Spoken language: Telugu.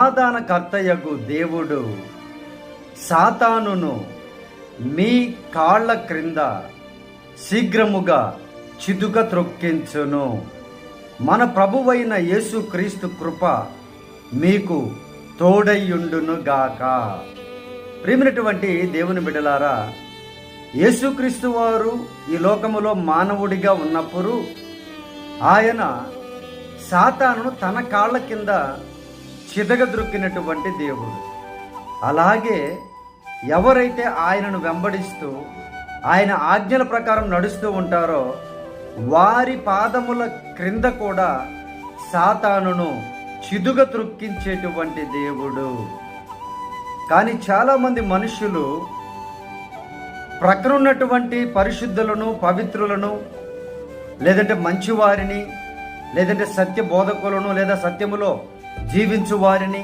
సమాధానకర్తయగు దేవుడు సాతానును మీ కాళ్ళ క్రింద శీఘ్రముగా చిదుక త్రొక్కించును. మన ప్రభువైన యేసుక్రీస్తు కృప మీకు తోడయ్యుండును గాక. ప్రియమైనటువంటి దేవుని బిడ్డలారా, యేసుక్రీస్తు వారు ఈ లోకములో మానవుడిగా ఉన్నప్పుడు ఆయన సాతానును తన కాళ్ళ కింద చితగద్రొక్కినటువంటి దేవుడు. అలాగే ఎవరైతే ఆయనను వెంబడిస్తూ ఆయన ఆజ్ఞల ప్రకారం నడుస్తూ ఉంటారో వారి పాదముల క్రింద కూడా సాతానును చిదుగ త్రొక్కించేటువంటి దేవుడు. కానీ చాలామంది మనుషులు ప్రక్కన ఉన్నటువంటి పరిశుద్ధులను, పవిత్రులను, లేదంటే మంచివారిని, లేదంటే సత్య బోధకులను, లేదా సత్యములో జీవించు వారిని